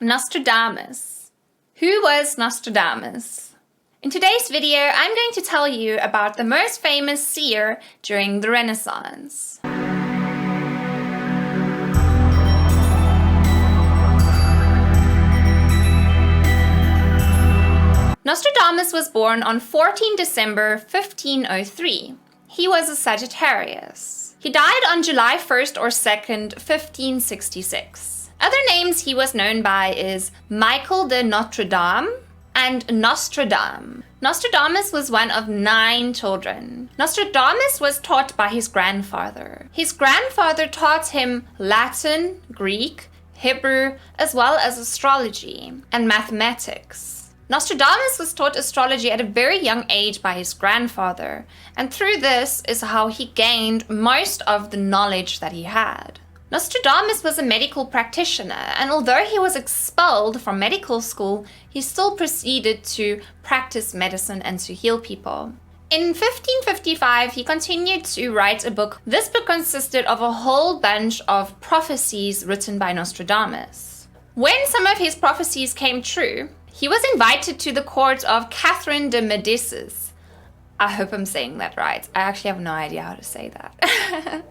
Nostradamus. Who was Nostradamus? In today's video, I'm going to tell you about the most famous seer during the Renaissance. Nostradamus was born on 14 December 1503. He was a Sagittarius. He died on July 1st or 2nd, 1566. Other names he was known by is Michael de Notre Dame and Nostradamus. Nostradamus was one of 9 children. Nostradamus was taught by his grandfather. His grandfather taught him Latin, Greek, Hebrew, as well as astrology and mathematics. Nostradamus was taught astrology at a very young age by his grandfather, and through this is how he gained most of the knowledge that he had. Nostradamus was a medical practitioner, and although he was expelled from medical school, he still proceeded to practice medicine and to heal people. In 1555, he continued to write a book. This book consisted of a whole bunch of prophecies written by Nostradamus. When some of his prophecies came true, he was invited to the court of Catherine de Medicis. I hope I'm saying that right. I actually have no idea how to say that.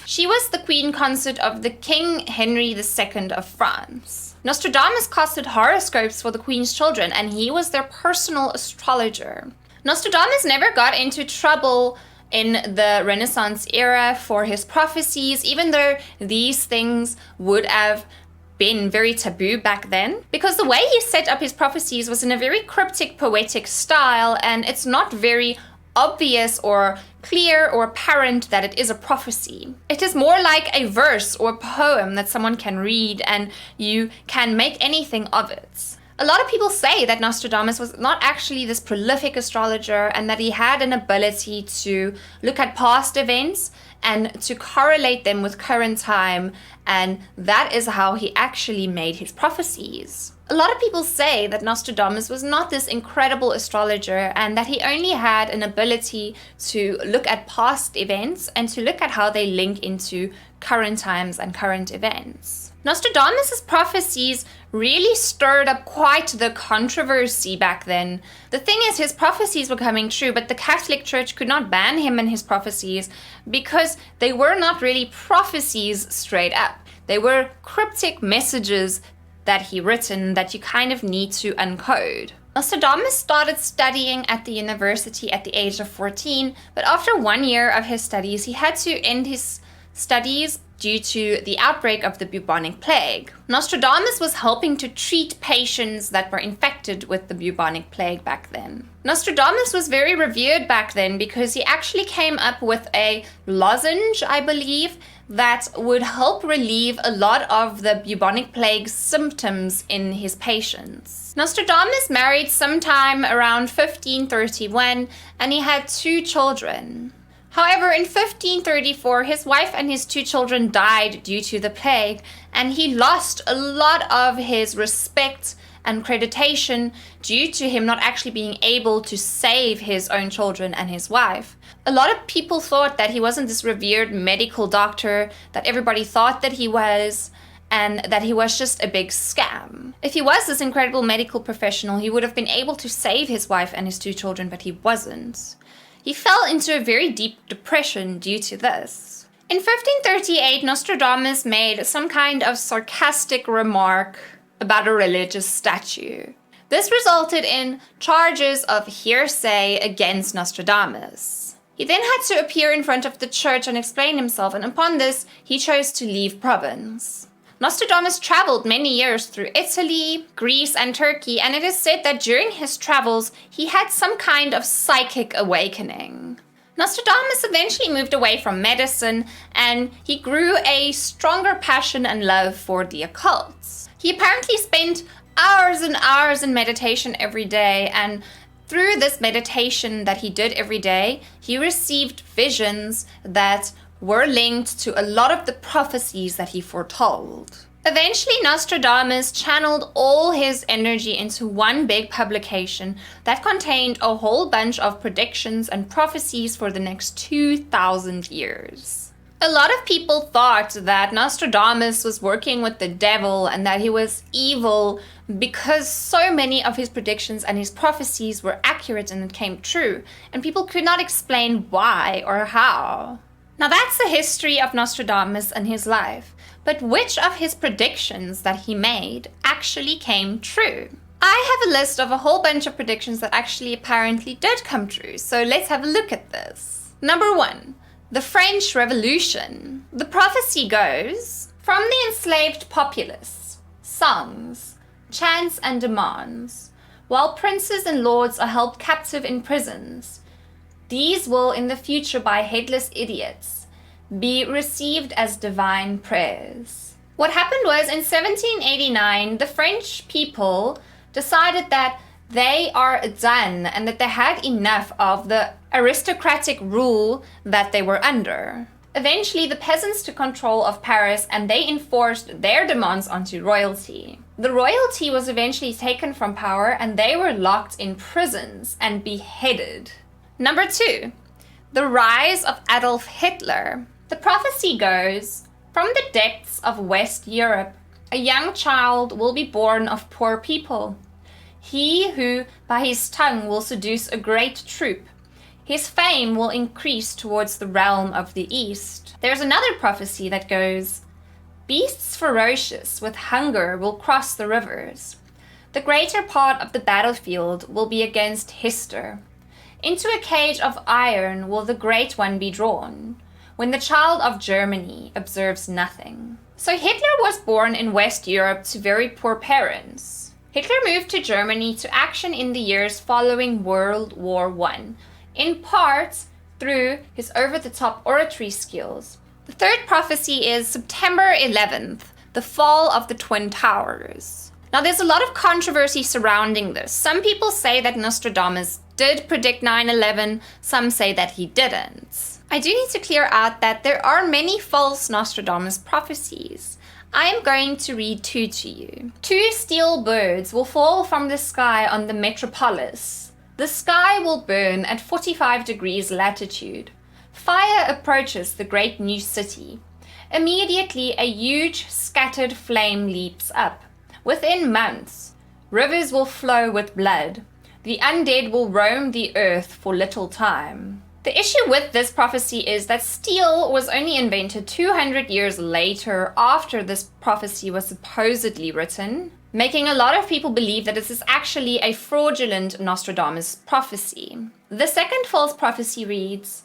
She was the queen consort of the King Henry II of France. Nostradamus casted horoscopes for the queen's children, and he was their personal astrologer. Nostradamus never got into trouble in the Renaissance era for his prophecies, even though these things would have been very taboo back then, because the way he set up his prophecies was in a very cryptic, poetic style, and it's not very obvious or clear or apparent that it is a prophecy. It is more like a verse or poem that someone can read and you can make anything of it. A lot of people say that Nostradamus was not actually this prolific astrologer and that he had an ability to look at past events and to correlate them with current time, and that is how he actually made his prophecies. A lot of people say that Nostradamus was not this incredible astrologer and that he only had an ability to look at past events and to look at how they link into current times and current events. Nostradamus' prophecies really stirred up quite the controversy back then. The thing is, his prophecies were coming true, but the Catholic Church could not ban him and his prophecies because they were not really prophecies straight up. They were cryptic messages that he written that you kind of need to uncode. Nostradamus started studying at the university at the age of 14, but after 1 year of his studies, he had to end his studies due to the outbreak of the bubonic plague. Nostradamus was helping to treat patients that were infected with the bubonic plague back then. Nostradamus was very revered back then because he actually came up with a lozenge, I believe, that would help relieve a lot of the bubonic plague symptoms in his patients. Nostradamus married sometime around 1531 and he had 2 children. However, in 1534, his wife and his 2 children died due to the plague, and he lost a lot of his respect and creditation due to him not actually being able to save his own children and his wife. A lot of people thought that he wasn't this revered medical doctor that everybody thought that he was, and that he was just a big scam. If he was this incredible medical professional, he would have been able to save his wife and his 2 children, but he wasn't. He fell into a very deep depression due to this. In 1538, Nostradamus made some kind of sarcastic remark about a religious statue. This resulted in charges of hearsay against Nostradamus. He then had to appear in front of the church and explain himself, and upon this, he chose to leave Provence. Nostradamus traveled many years through Italy, Greece, and Turkey, and it is said that during his travels, he had some kind of psychic awakening. Nostradamus eventually moved away from medicine, and he grew a stronger passion and love for the occult. He apparently spent hours and hours in meditation every day, and through this meditation that he did every day, he received visions that were linked to a lot of the prophecies that he foretold. Eventually, Nostradamus channeled all his energy into one big publication that contained a whole bunch of predictions and prophecies for the next 2,000 years. A lot of people thought that Nostradamus was working with the devil and that he was evil because so many of his predictions and his prophecies were accurate and it came true, and people could not explain why or how. Now that's the history of Nostradamus and his life, but which of his predictions that he made actually came true? I have a list of a whole bunch of predictions that actually apparently did come true, so let's have a look at this. Number 1. The French Revolution. The prophecy goes, from the enslaved populace, songs, chants and demands, while princes and lords are held captive in prisons, these will in the future by headless idiots be received as divine prayers. What happened was in 1789, the French people decided that they are done and that they had enough of the aristocratic rule that they were under. Eventually, the peasants took control of Paris and they enforced their demands onto royalty. The royalty was eventually taken from power and they were locked in prisons and beheaded. Number 2, the rise of Adolf Hitler. The prophecy goes, from the depths of West Europe, a young child will be born of poor people. He who by his tongue will seduce a great troop, his fame will increase towards the realm of the East. There's another prophecy that goes, beasts ferocious with hunger will cross the rivers. The greater part of the battlefield will be against Hester. Into a cage of iron will the great one be drawn, when the child of Germany observes nothing. So Hitler was born in West Europe to very poor parents. Hitler moved to Germany to action in the years following World War I, in part through his over-the-top oratory skills. The third prophecy is September 11th, the fall of the Twin Towers. Now there's a lot of controversy surrounding this. Some people say that Nostradamus did predict 9/11, some say that he didn't. I do need to clear out that there are many false Nostradamus prophecies. I am going to read 2 to you. 2 steel birds will fall from the sky on the metropolis. The sky will burn at 45 degrees latitude. Fire approaches the great new city. Immediately a huge scattered flame leaps up. Within months, rivers will flow with blood. The undead will roam the earth for little time. The issue with this prophecy is that steel was only invented 200 years later after this prophecy was supposedly written, making a lot of people believe that this is actually a fraudulent Nostradamus prophecy. The second false prophecy reads,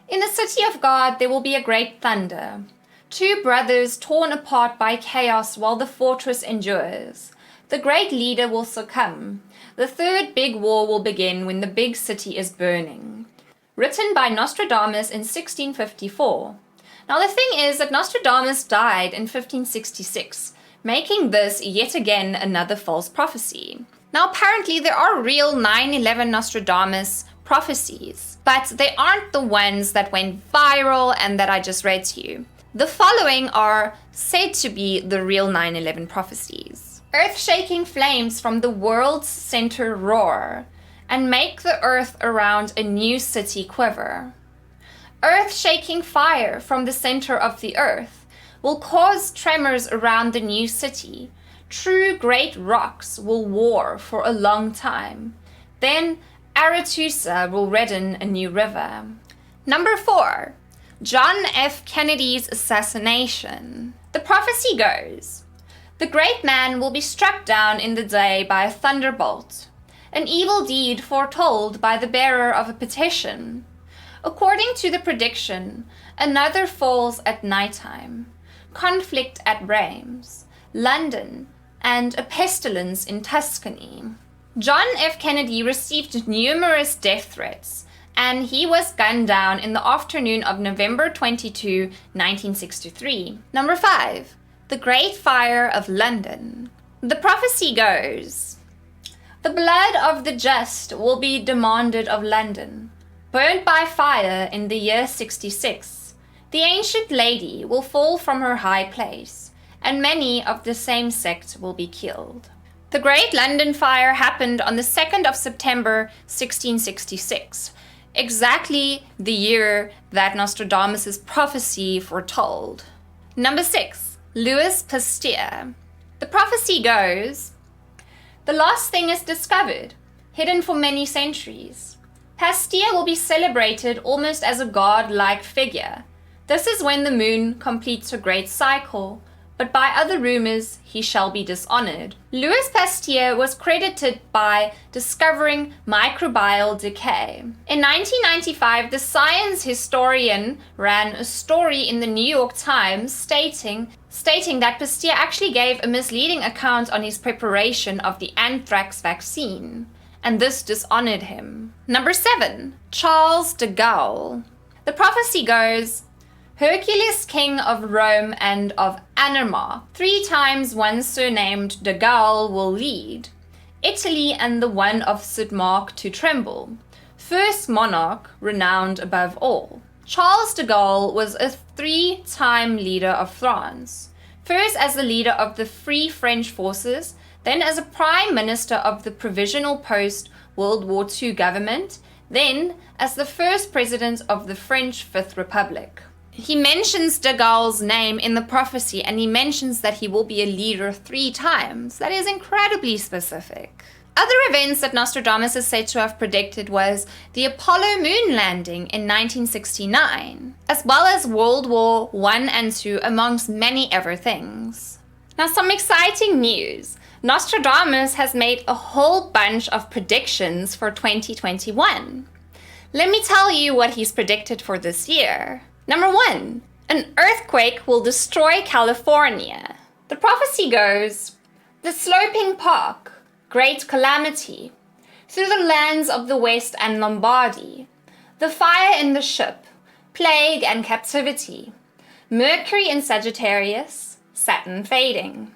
in the city of God there will be a great thunder. 2 brothers torn apart by chaos while the fortress endures. The great leader will succumb. The third big war will begin when the big city is burning. Written by Nostradamus in 1654. Now the thing is that Nostradamus died in 1566, making this yet again another false prophecy. Now apparently there are real 9/11 Nostradamus prophecies, but they aren't the ones that went viral and that I just read to you. The following are said to be the real 9/11 prophecies. Earth-shaking flames from the world's center roar and make the earth around a new city quiver. Earth-shaking fire from the center of the earth will cause tremors around the new city. True great rocks will war for a long time. Then Arethusa will redden a new river. Number 4. John F. Kennedy's assassination. The prophecy goes, the great man will be struck down in the day by a thunderbolt. An evil deed foretold by the bearer of a petition. According to the prediction, another falls at nighttime, conflict at Reims, London, and a pestilence in Tuscany. John F. Kennedy received numerous death threats, and he was gunned down in the afternoon of November 22, 1963. Number 5. The Great Fire of London. The prophecy goes, the blood of the just will be demanded of London. Burnt by fire in the year 66, the ancient lady will fall from her high place, and many of the same sect will be killed. The Great London Fire happened on the 2nd of September 1666. exactly the year that Nostradamus' prophecy foretold. Number 6, Louis Pasteur. The prophecy goes, the lost thing is discovered, hidden for many centuries. Pasteur will be celebrated almost as a god-like figure. This is when the moon completes her great cycle, but by other rumors, he shall be dishonored. Louis Pasteur was credited by discovering microbial decay. In 1995, the science historian ran a story in the New York Times stating that Pasteur actually gave a misleading account on his preparation of the anthrax vaccine, and this dishonored him. Number 7, Charles de Gaulle. The prophecy goes, Hercules, king of Rome and of Anarma, 3 times one surnamed de Gaulle will lead Italy and the one of St. Mark to tremble, first monarch renowned above all. Charles de Gaulle was a 3-time leader of France, first as the leader of the Free French forces, then as a prime minister of the provisional post-World War II government, then as the first president of the French Fifth Republic. He mentions de Gaulle's name in the prophecy, and he mentions that he will be a leader 3 times. That is incredibly specific. Other events that Nostradamus is said to have predicted was the Apollo moon landing in 1969, as well as World War I and II, amongst many other things. Now, some exciting news. Nostradamus has made a whole bunch of predictions for 2021. Let me tell you what he's predicted for this year. Number 1, an earthquake will destroy California. The prophecy goes, the sloping park, great calamity, through the lands of the West and Lombardy, the fire in the ship, plague and captivity, Mercury in Sagittarius, Saturn fading.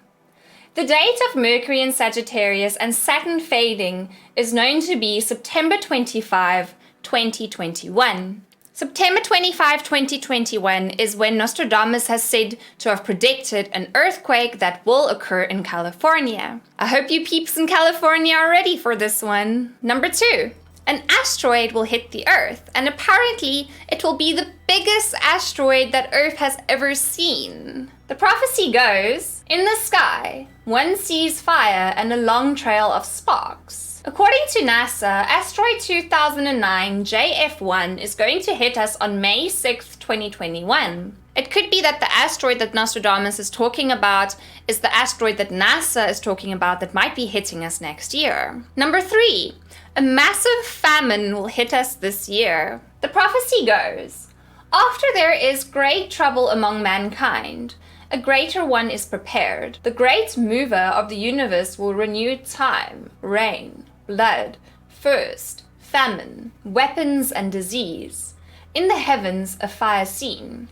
The date of Mercury in Sagittarius and Saturn fading is known to be September 25, 2021. September 25, 2021 is when Nostradamus has said to have predicted an earthquake that will occur in California. I hope you peeps in California are ready for this one. Number 2, an asteroid will hit the Earth, and apparently it will be the biggest asteroid that Earth has ever seen. The prophecy goes, in the sky, one sees fire and a long trail of sparks. According to NASA, asteroid 2009 JF1 is going to hit us on May 6, 2021. It could be that the asteroid that Nostradamus is talking about is the asteroid that NASA is talking about that might be hitting us next year. Number 3, a massive famine will hit us this year. The prophecy goes, after there is great trouble among mankind, a greater one is prepared. The great mover of the universe will renew time, rain, blood, thirst, famine, weapons and disease. In the heavens a fire seen.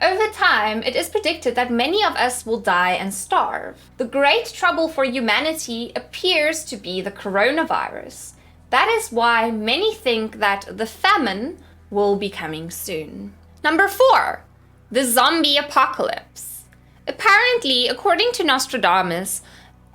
Over time, it is predicted that many of us will die and starve. The great trouble for humanity appears to be the coronavirus. That is why many think that the famine will be coming soon. Number 4, the zombie apocalypse. Apparently, according to Nostradamus,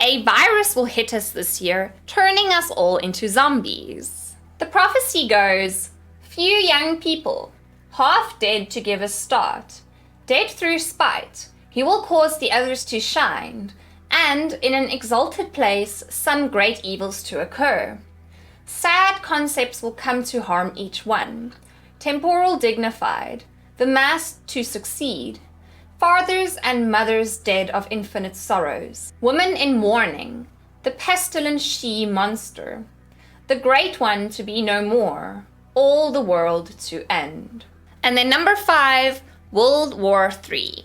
a virus will hit us this year, turning us all into zombies. The prophecy goes, few young people, half dead to give a start, dead through spite, he will cause the others to shine, and in an exalted place some great evils to occur. Sad concepts will come to harm each one, temporal dignified, the mass to succeed, fathers and mothers dead of infinite sorrows, women in mourning, the pestilent she-monster, the great one to be no more, all the world to end. And then number 5, World War III.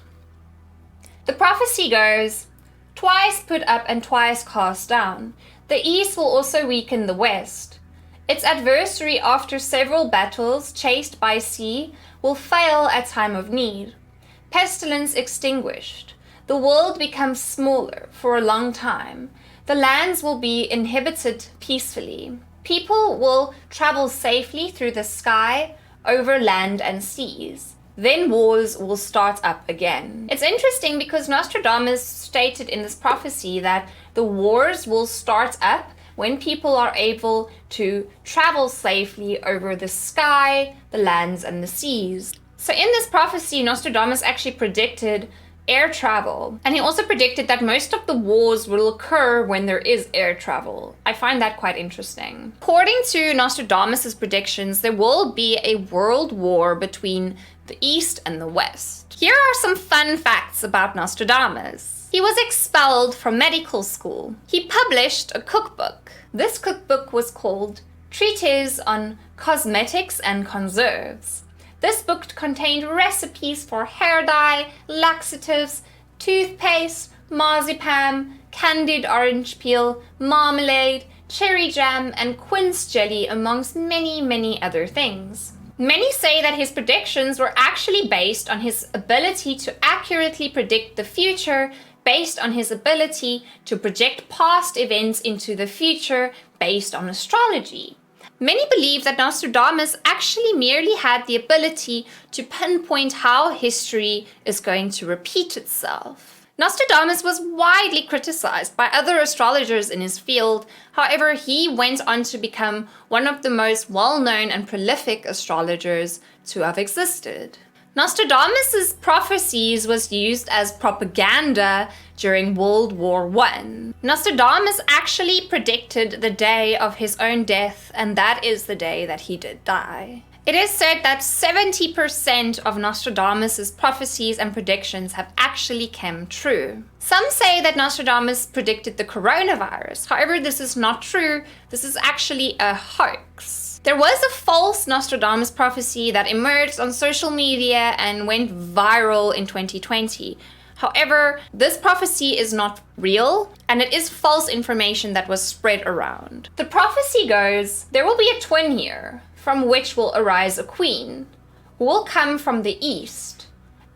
The prophecy goes, twice put up and twice cast down, the East will also weaken the West. Its adversary after several battles, chased by sea, will fail at time of need. Pestilence extinguished. The world becomes smaller for a long time. The lands will be inhabited peacefully. People will travel safely through the sky, over land and seas. Then wars will start up again. It's interesting because Nostradamus stated in this prophecy that the wars will start up when people are able to travel safely over the sky, the lands, and the seas. So in this prophecy, Nostradamus actually predicted air travel. And he also predicted that most of the wars will occur when there is air travel. I find that quite interesting. According to Nostradamus' predictions, there will be a world war between the East and the West. Here are some fun facts about Nostradamus. He was expelled from medical school. He published a cookbook. This cookbook was called Treatise on Cosmetics and Conserves. This book contained recipes for hair dye, laxatives, toothpaste, marzipan, candied orange peel, marmalade, cherry jam, and quince jelly, amongst many, many other things. Many say that his predictions were actually based on his ability to accurately predict the future, based on his ability to project past events into the future, based on astrology. Many believe that Nostradamus actually merely had the ability to pinpoint how history is going to repeat itself. Nostradamus was widely criticized by other astrologers in his field. However, he went on to become one of the most well-known and prolific astrologers to have existed. Nostradamus' prophecies was used as propaganda during World War I. Nostradamus actually predicted the day of his own death, and that is the day that he did die. It is said that 70% of Nostradamus' prophecies and predictions have actually come true. Some say that Nostradamus predicted the coronavirus. However, this is not true. This is actually a hoax. There was a false Nostradamus prophecy that emerged on social media and went viral in 2020. However, this prophecy is not real, and it is false information that was spread around. The prophecy goes, there will be a twin year, from which will arise a queen, who will come from the east,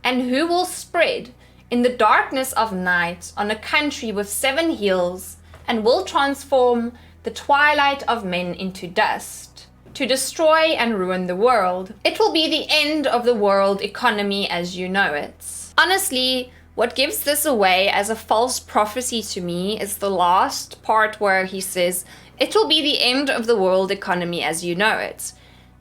and who will spread in the darkness of night on a country with 7 hills, and will transform the twilight of men into dust, to destroy and ruin the world. It will be the end of the world economy as you know it. Honestly, what gives this away as a false prophecy to me is the last part where he says, it will be the end of the world economy as you know it.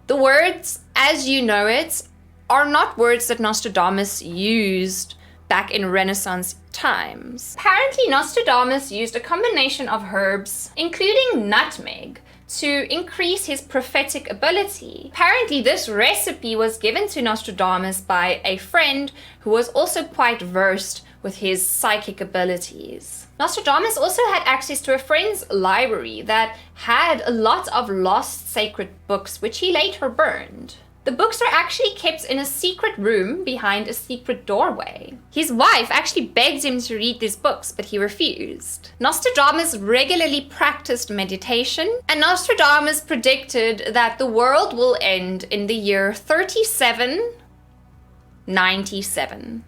The words, as you know it, are not words that Nostradamus used back in Renaissance times. Apparently, Nostradamus used a combination of herbs, including nutmeg, to increase his prophetic ability. Apparently, this recipe was given to Nostradamus by a friend who was also quite versed with his psychic abilities. Nostradamus also had access to a friend's library that had a lot of lost sacred books, which he later burned. The books are actually kept in a secret room behind a secret doorway. His wife actually begged him to read these books, but he refused. Nostradamus regularly practiced meditation, and Nostradamus predicted that the world will end in the year 3797.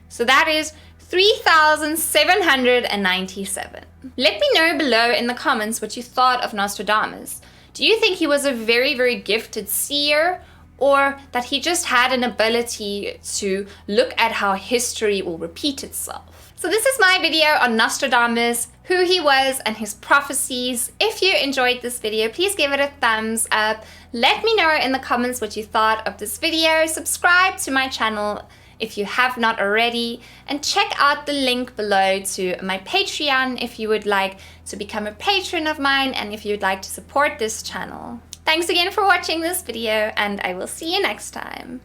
So that is 3797. Let me know below in the comments what you thought of Nostradamus. Do you think he was a very, very gifted seer, or that he just had an ability to look at how history will repeat itself? So this is my video on Nostradamus, who he was and his prophecies. If you enjoyed this video, please give it a thumbs up. Let me know in the comments what you thought of this video. Subscribe to my channel if you have not already, and check out the link below to my Patreon if you would like to become a patron of mine and if you'd like to support this channel. Thanks again for watching this video, and I will see you next time.